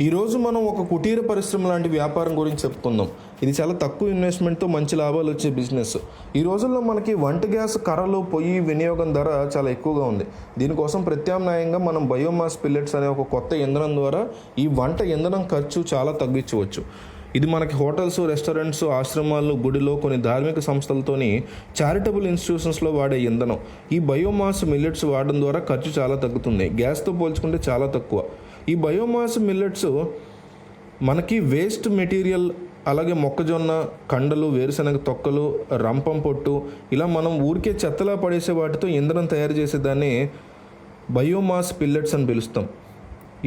ఈరోజు మనం ఒక కుటీర పరిశ్రమ లాంటి వ్యాపారం గురించి చెప్పుకుందాం. ఇది చాలా తక్కువ ఇన్వెస్ట్మెంట్తో మంచి లాభాలు వచ్చే బిజినెస్. ఈ రోజుల్లో మనకి వంట గ్యాస్, కర్రలు, పొయ్యి వినియోగం ధర చాలా ఎక్కువగా ఉంది. దీనికోసం ప్రత్యామ్నాయంగా మనం బయోమాస్ పిల్లెట్స్ అనే ఒక కొత్త ఇంధనం ద్వారా ఈ వంట ఇంధనం ఖర్చు చాలా తగ్గించవచ్చు. ఇది మనకి హోటల్స్, రెస్టారెంట్స్, ఆశ్రమాలు, గుడిలో, కొన్ని ధార్మిక సంస్థలతోని చారిటబుల్ ఇన్స్టిట్యూషన్స్లో వాడే ఇంధనం. ఈ బయోమాస్ మిల్లెట్స్ వాడడం ద్వారా ఖర్చు చాలా తగ్గుతుంది. గ్యాస్తో పోల్చుకుంటే చాలా తక్కువ. ఈ బయోమాస్ మిల్లెట్స్ మనకి వేస్ట్ మెటీరియల్, అలాగే మొక్కజొన్న కండలు, వేరుశనగ తొక్కలు, రంపం పొట్టు, ఇలా మనం ఊరికే చెత్తలా పడేసే వాటితో ఇంధనం తయారు చేసేదాన్ని బయోమాస్ పిల్లెట్స్ అని పిలుస్తాం.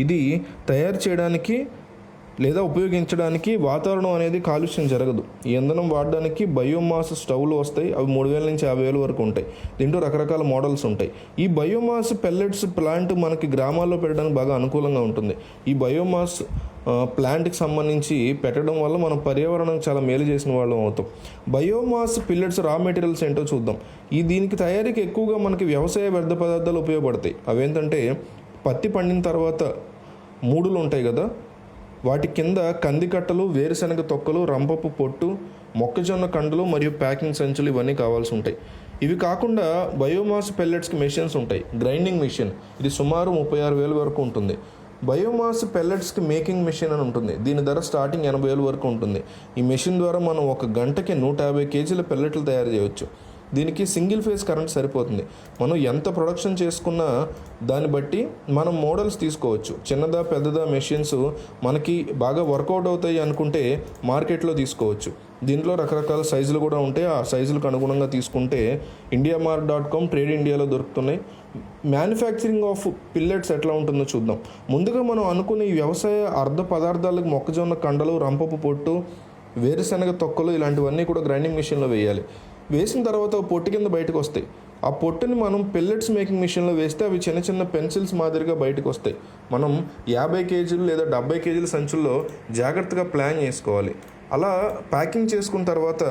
ఇది తయారు చేయడానికి లేదా ఉపయోగించడానికి వాతావరణం అనేది కాలుష్యం జరగదు. ఈ ఇంధనం వాడడానికి బయోమాస్ స్టవ్లు వస్తాయి. అవి 3,000 నుంచి 50,000 వరకు ఉంటాయి. దీంట్లో రకరకాల మోడల్స్ ఉంటాయి. ఈ బయోమాస్ పెల్లెట్స్ ప్లాంట్ మనకి గ్రామాల్లో పెట్టడానికి బాగా అనుకూలంగా ఉంటుంది. ఈ బయోమాస్ ప్లాంట్కి సంబంధించి పెట్టడం వల్ల మనం పర్యావరణానికి చాలా మేలు చేసిన వాళ్ళం అవుతాం. బయోమాస్ పిల్లెట్స్ రా మెటీరియల్స్ ఏంటో చూద్దాం. దీనికి తయారీకి ఎక్కువగా మనకి వ్యవసాయ వ్యర్థ పదార్థాలు ఉపయోగపడతాయి. అవేంటంటే పత్తి పండిన తర్వాత మూడులు ఉంటాయి కదా, వాటి కింద కందికట్టలు, వేరుశనగ తొక్కలు, రంపపు పొట్టు, మొక్కజొన్న కండలు మరియు ప్యాకింగ్ సంచులు ఇవన్నీ కావాల్సి ఉంటాయి. ఇవి కాకుండా బయోమాస్ పెల్లెట్స్కి మెషిన్స్ ఉంటాయి. గ్రైండింగ్ మెషిన్, ఇది సుమారు 36,000 వరకు ఉంటుంది. బయోమాస్ పెల్లెట్స్కి మేకింగ్ మెషిన్ అని ఉంటుంది. దీని ధర స్టార్టింగ్ 80,000 వరకు ఉంటుంది. ఈ మెషిన్ ద్వారా మనం ఒక గంటకి 150 కేజీల పెల్లెట్లు తయారు చేయవచ్చు. దీనికి సింగిల్ ఫేజ్ కరెంట్ సరిపోతుంది. మనం ఎంత ప్రొడక్షన్ చేసుకున్నా దాన్ని బట్టి మనం మోడల్స్ తీసుకోవచ్చు. చిన్నదా పెద్దదా మెషిన్స్ మనకి బాగా వర్కౌట్ అవుతాయి అనుకుంటే మార్కెట్లో తీసుకోవచ్చు. దీంట్లో రకరకాల సైజులు కూడా ఉంటాయి. ఆ సైజులకు అనుగుణంగా తీసుకుంటే indiamart.com, ట్రేడ్ ఇండియాలో దొరుకుతున్నాయి. మ్యానుఫ్యాక్చరింగ్ ఆఫ్ పిల్లెట్స్ ఎట్లా ఉంటుందో చూద్దాం. ముందుగా మనం అనుకునే ఈ వ్యవసాయ అర్ధ పదార్థాలకు మొక్కజొన్న కండలు, రంపపు పొట్టు, వేరుశనగ తొక్కలు ఇలాంటివన్నీ కూడా గ్రైండింగ్ మెషిన్లో వేయాలి. వేసిన తర్వాత పొట్టు కింద బయటకు వస్తాయి. ఆ పొట్టుని మనం పెల్లెట్స్ మేకింగ్ మిషన్లో వేస్తే అవి చిన్న చిన్న పెన్సిల్స్ మాదిరిగా బయటకు వస్తాయి. మనం 50 కేజీలు లేదా 70 కేజీల సంచుల్లో జాగ్రత్తగా ప్లాన్ చేసుకోవాలి. అలా ప్యాకింగ్ చేసుకున్న తర్వాత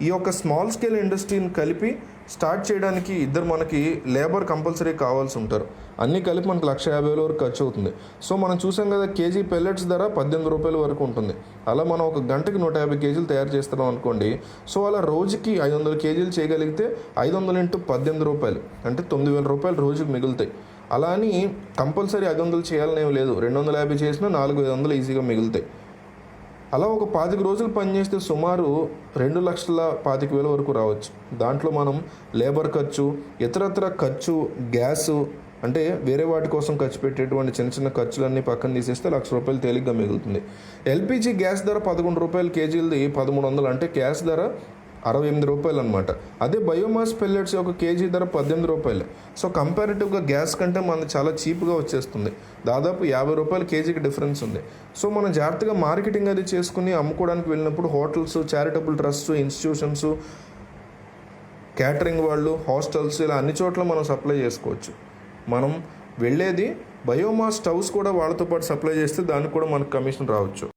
ఈ యొక్క స్మాల్ స్కేల్ ఇండస్ట్రీని కలిపి స్టార్ట్ చేయడానికి మనకి లేబర్ కంపల్సరీ కావాల్సి ఉంటారు. అన్నీ కలిపి మనకు 150,000 వరకు ఖర్చు అవుతుంది. సో మనం చూసాం కదా, కేజీ పెల్లెట్స్ ధర 18 రూపాయల వరకు ఉంటుంది. అలా మనం ఒక గంటకి 150 కేజీలు తయారు చేస్తున్నాం అనుకోండి. సో అలా రోజుకి 500 కేజీలు చేయగలిగితే 500 × 18 రూపాయలు అంటే 9,000 రూపాయలు రోజుకి మిగులుతాయి. అలా అని కంపల్సరీ 500 చేయాలనేం లేదు. 250 చేసినా 4,500 ఈజీగా మిగులుతాయి. అలా ఒక 25 రోజులు పనిచేస్తే సుమారు 2,25,000 వరకు రావచ్చు. దాంట్లో మనం లేబర్ ఖర్చు, ఇతరత్ర ఖర్చు, గ్యాసు అంటే వేరే వాటి కోసం ఖర్చు పెట్టేటువంటి చిన్న చిన్న ఖర్చులన్నీ పక్కన తీసేస్తే 1,00,000 రూపాయలు తేలిగ్గా మిగులుతుంది. ఎల్పిజి గ్యాస్ ధర 11 రూపాయలు కేజీలది 1,300 అంటే గ్యాస్ ధర 68 రూపాయలు అనమాట. అదే బయోమాస్ పెల్లెట్స్ ఒక కేజీ ధర 18 రూపాయలు. సో కంపారిటివ్గా గ్యాస్ కంటే మనది చాలా చీప్గా వచ్చేస్తుంది. దాదాపు 50 రూపాయలు కేజీకి డిఫరెన్స్ ఉంది. సో మనం జాగ్రత్తగా మార్కెటింగ్ అది చేసుకుని అమ్ముకోవడానికి వెళ్ళినప్పుడు hotels, charitable trust, institutions, catering వాళ్ళు, హాస్టల్స్, ఇలా అన్ని చోట్ల మనం సప్లై చేసుకోవచ్చు. మనం వెళ్ళేది బయోమాస్ స్టవ్స్ కూడా వాళ్ళతో పాటు సప్లై చేస్తే దానికి కూడా మనకు కమిషన్ రావచ్చు.